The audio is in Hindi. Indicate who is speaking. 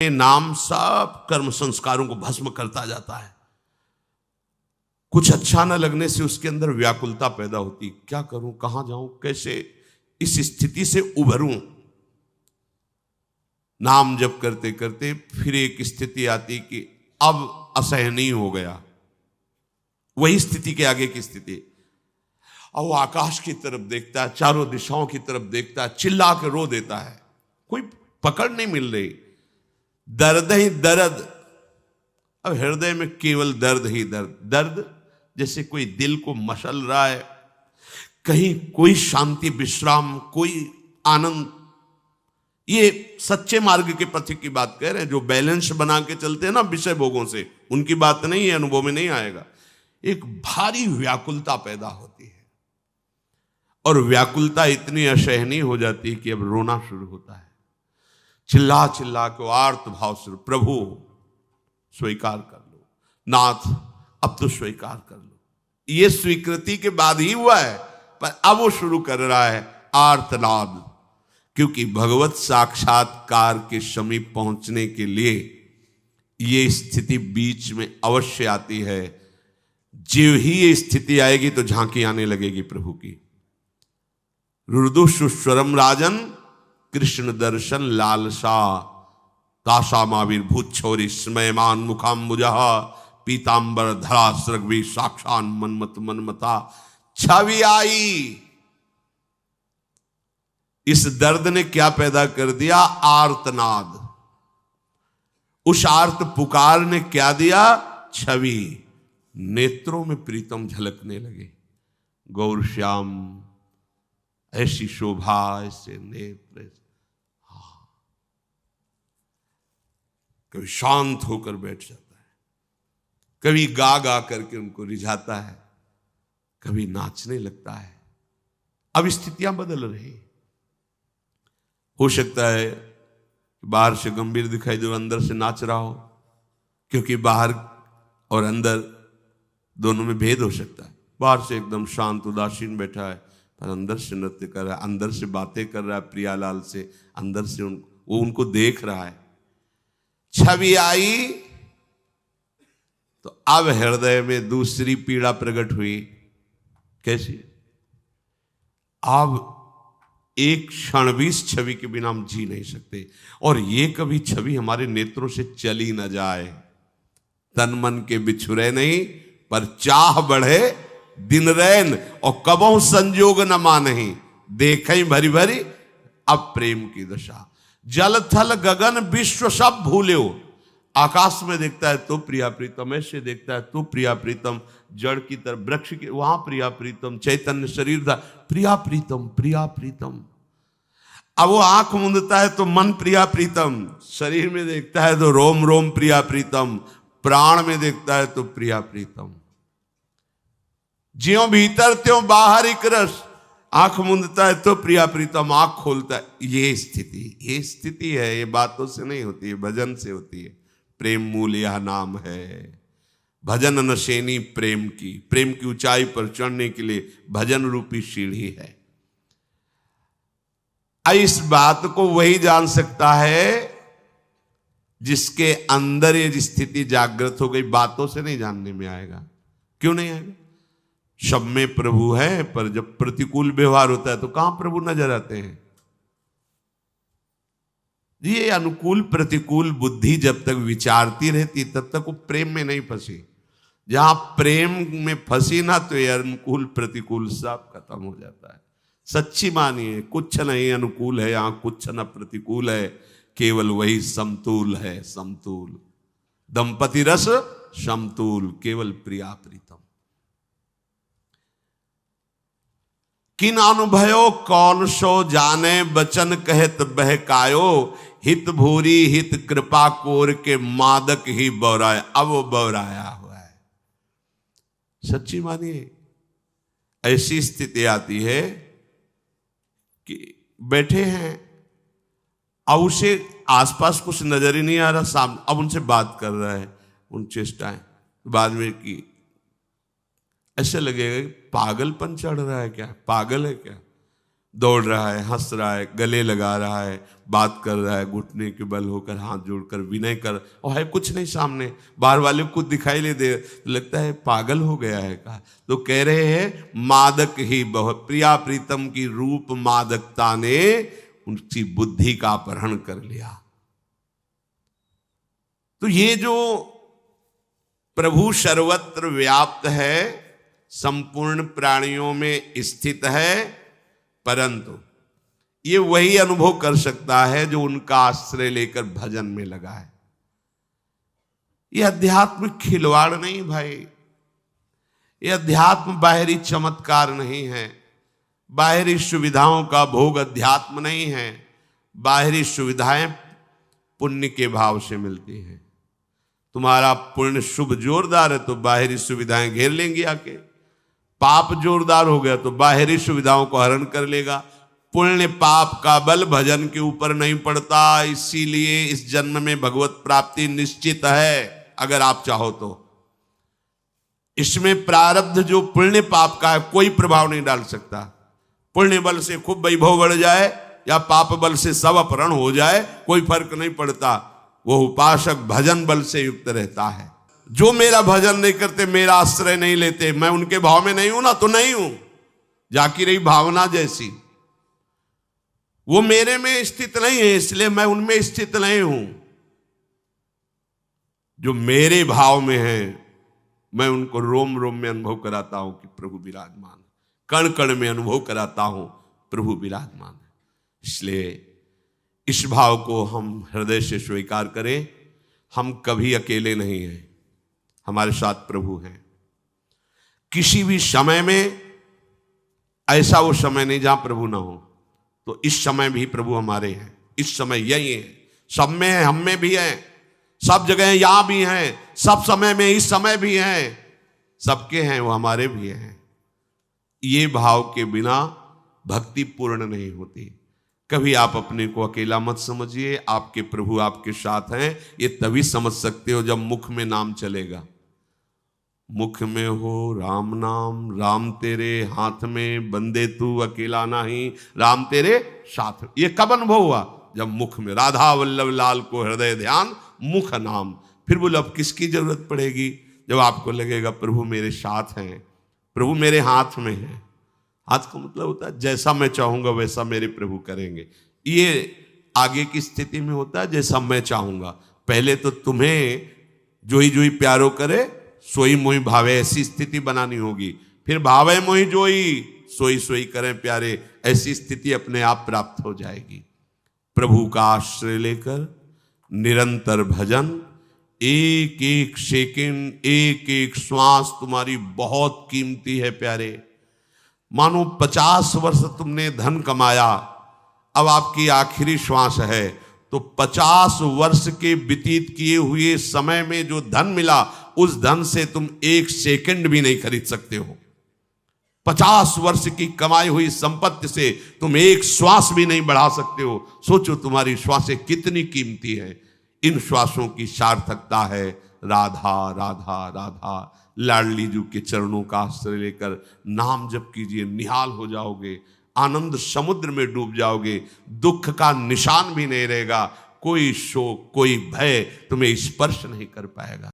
Speaker 1: नाम सब कर्म संस्कारों को भस्म करता जाता है। कुछ अच्छा न लगने से उसके अंदर व्याकुलता पैदा होती, क्या करूं, कहां जाऊं, कैसे इस स्थिति से उभरूं। नाम जप करते करते फिर एक स्थिति आती कि अब असहनीय हो गया, वही स्थिति के आगे की स्थिति। और वो आकाश की तरफ देखता है, चारों दिशाओं की तरफ देखता है, चिल्ला के रो देता है, कोई पकड़ नहीं मिल रही, दर्द ही दर्द। अब हृदय में केवल दर्द ही दर्द, दर्द जैसे कोई दिल को मसल रहा है, कहीं कोई शांति विश्राम, कोई आनंद। ये सच्चे मार्ग के पथिक की बात कह रहे हैं, जो बैलेंस बना के चलते हैं ना विषय भोगों से, उनकी बात नहीं है, अनुभव में नहीं आएगा। एक भारी व्याकुलता पैदा होती है और व्याकुलता इतनी असहनीय हो जाती है कि अब रोना शुरू होता है। चिल्ला चिल्ला के आर्त भाव से, प्रभु स्वीकार कर लो, नाथ अब तो स्वीकार कर लो। ये स्वीकृति के बाद ही हुआ है, पर अब वो शुरू कर रहा है आर्तनाद, क्योंकि भगवत साक्षात्कार के समीप पहुंचने के लिए ये स्थिति बीच में अवश्य आती है। जो ही ये स्थिति आएगी तो झांकी आने लगेगी प्रभु की। रुदुषुस्वरम राजन कृष्ण दर्शन लालसा, काशामाविर्भूत छोरी स्मयमान मुखाम्बुजा, पीतांबर धरा सृग्वी साक्षान मनमत मनमता। छवि आई, इस दर्द ने क्या पैदा कर दिया, आर्तनाद। उस आर्त पुकार ने क्या दिया, छवि। नेत्रों में प्रीतम झलकने लगे, गौर श्याम ऐसी शोभा, ऐसे नेत्र। कभी शांत होकर बैठ जाता है, कभी गा गा करके उनको रिझाता है, कभी नाचने लगता है। अब स्थितियां बदल रही। हो सकता है बाहर से गंभीर दिखाई दे, अंदर से नाच रहा हो, क्योंकि बाहर और अंदर दोनों में भेद हो सकता है। बाहर से एकदम शांत उदासीन बैठा है, पर अंदर से नृत्य कर रहा है, अंदर से बातें कर रहा है प्रियालाल से, अंदर से वो उनको देख रहा है। छवि आई तो अब हृदय में दूसरी पीड़ा प्रकट हुई। कैसी? अब एक क्षण भी इस छवि के बिना हम जी नहीं सकते, और ये कभी छवि हमारे नेत्रों से चली न जाए। तन मन के बिछुरे नहीं, पर चाह बढ़े दिन रैन, और कबहु संजोग न मानही, देखें भरी भरी अब प्रेम की दशा। जल थल गगन विश्व सब भूल्यो, आकाश में देखता है तो प्रिया प्रीतम, ऐसे देखता है तो प्रिया प्रीतम, जड़ की तरफ वृक्ष के वहां प्रिया प्रीतम, चैतन्य शरीर था प्रिया प्रीतम प्रिया प्रीतम। अब वो आंख मूंदता है तो मन प्रिया प्रीतम, शरीर में देखता है तो रोम रोम प्रिया प्रीतम, प्राण में देखता है तो प्रिया प्रीतम। ज्यों भीतर त्यों बाहर एक रस, आंख मूंदता है तो प्रिया प्रीतम, आंख खोलता है। ये स्थिति है, ये बातों से नहीं होती है, भजन से होती है। प्रेम मूल यह नाम है, भजन नशेनी प्रेम की ऊंचाई पर चढ़ने के लिए भजन रूपी सीढ़ी है। इस बात को वही जान सकता है जिसके अंदर ये स्थिति जागृत हो गई। बातों से नहीं जानने में आएगा। क्यों नहीं आएगा? सब में प्रभु है, पर जब प्रतिकूल व्यवहार होता है तो कहां प्रभु नजर आते हैं। ये अनुकूल प्रतिकूल बुद्धि जब तक विचारती रहती तब तक वो प्रेम में नहीं फंसी। जहां प्रेम में फंसी ना तो ये अनुकूल प्रतिकूल सब खत्म हो जाता है। सच्ची मानिए, कुछ नहीं अनुकूल है यहां, कुछ न प्रतिकूल है, केवल वही समतूल है। समतूल दंपति रस समतूल, केवल प्रिया प्रीतम। किन अनुभयो कौन सो जाने, बचन कहत बहकायो, हित भूरी हित कृपा कोर के मादक ही बौराया। अब वो बौराया हुआ है। सच्ची मानिए, ऐसी स्थिति आती है कि बैठे हैं, अब उसे आसपास कुछ नजर ही नहीं आ रहा, सामने अब उनसे बात कर रहा है, उन चेष्टाएं बाद में की ऐसे लगेगा कि पागलपन चढ़ रहा है क्या, पागल है क्या। दौड़ रहा है, हंस रहा है, गले लगा रहा है, बात कर रहा है, घुटने के बल होकर हाथ जोड़कर विनय कर, और है कुछ नहीं सामने, बाहर वाले को दिखाई ले दे तो लगता है पागल हो गया है का। तो कह रहे हैं मादक ही बहुत प्रिया प्रीतम की रूप मादकता ने उनकी बुद्धि का अपहरण कर लिया। तो ये जो प्रभु सर्वत्र व्याप्त है, संपूर्ण प्राणियों में स्थित है, परंतु ये वही अनुभव कर सकता है जो उनका आश्रय लेकर भजन में लगा है। ये अध्यात्म खिलवाड़ नहीं भाई, ये अध्यात्म बाहरी चमत्कार नहीं है, बाहरी सुविधाओं का भोग अध्यात्म नहीं है। बाहरी सुविधाएं पुण्य के भाव से मिलती हैं। तुम्हारा पुण्य शुभ जोरदार है तो बाहरी सुविधाएं घेर लेंगी आके, पाप जोरदार हो गया तो बाहरी सुविधाओं को हरण कर लेगा। पुण्य पाप का बल भजन के ऊपर नहीं पड़ता, इसीलिए इस जन्म में भगवत प्राप्ति निश्चित है अगर आप चाहो तो। इसमें प्रारब्ध जो पुण्य पाप का है कोई प्रभाव नहीं डाल सकता। पुण्य बल से खूब वैभव बढ़ जाए या पाप बल से सब अपहरण हो जाए कोई फर्क नहीं पड़ता, वो उपासक भजन बल से युक्त रहता है। जो मेरा भजन नहीं करते, मेरा आश्रय नहीं लेते, मैं उनके भाव में नहीं हूं ना तो नहीं हूं। जाकी रही भावना जैसी, वो मेरे में स्थित नहीं है इसलिए मैं उनमें स्थित नहीं हूं। जो मेरे भाव में है मैं उनको रोम रोम में अनुभव कराता हूं कि प्रभु विराजमान, कण कण में अनुभव कराता हूं प्रभु विराजमान है। इसलिए इस भाव को हम हृदय से स्वीकार करें, हम कभी अकेले नहीं हैं, हमारे साथ प्रभु हैं। किसी भी समय में ऐसा वो समय नहीं जहां प्रभु ना हो, तो इस समय भी प्रभु हमारे हैं। इस समय यही है, सब में है, हम में भी है, सब जगह यहां भी हैं, सब समय में इस समय भी हैं, सबके हैं, वो हमारे भी हैं। ये भाव के बिना भक्ति पूर्ण नहीं होती। कभी आप अपने को अकेला मत समझिए, आपके प्रभु आपके साथ हैं। ये तभी समझ सकते हो जब मुख में नाम चलेगा। मुख में हो राम नाम, राम तेरे हाथ में, बंदे तू अकेला नहीं, राम तेरे साथ। ये कब अनुभव हुआ? जब मुख में राधा वल्लभ लाल को हृदय ध्यान, मुख नाम। फिर बोलो अब किसकी जरूरत पड़ेगी? जब आपको लगेगा प्रभु मेरे साथ हैं, प्रभु मेरे हाथ में है। हाथ का मतलब होता है जैसा मैं चाहूंगा वैसा मेरे प्रभु करेंगे। ये आगे की स्थिति में होता है जैसा मैं चाहूंगा। पहले तो तुम्हें जोई जोई प्यारो करे सोई मोई भावे, ऐसी स्थिति बनानी होगी। फिर भावे मोई जोई सोई सोई करें प्यारे, ऐसी स्थिति अपने आप प्राप्त हो जाएगी। प्रभु का आश्रय लेकर निरंतर भजन, एक एक सेकंड, एक एक श्वास तुम्हारी बहुत कीमती है प्यारे। मानो 50 वर्ष तुमने धन कमाया, अब आपकी आखिरी श्वास है, तो 50 वर्ष के व्यतीत किए हुए समय में जो धन मिला, उस धन से तुम एक सेकंड भी नहीं खरीद सकते हो। 50 वर्ष की कमाई हुई संपत्ति से तुम एक श्वास भी नहीं बढ़ा सकते हो। सोचो तुम्हारी श्वासें कितनी कीमती हैं। इन श्वासों की सार्थकता है राधा राधा राधा। लाडली जी के चरणों का आश्रय लेकर नाम जप कीजिए, निहाल हो जाओगे, आनंद समुद्र में डूब जाओगे, दुख का निशान भी नहीं रहेगा, कोई शोक कोई भय तुम्हें स्पर्श नहीं कर पाएगा।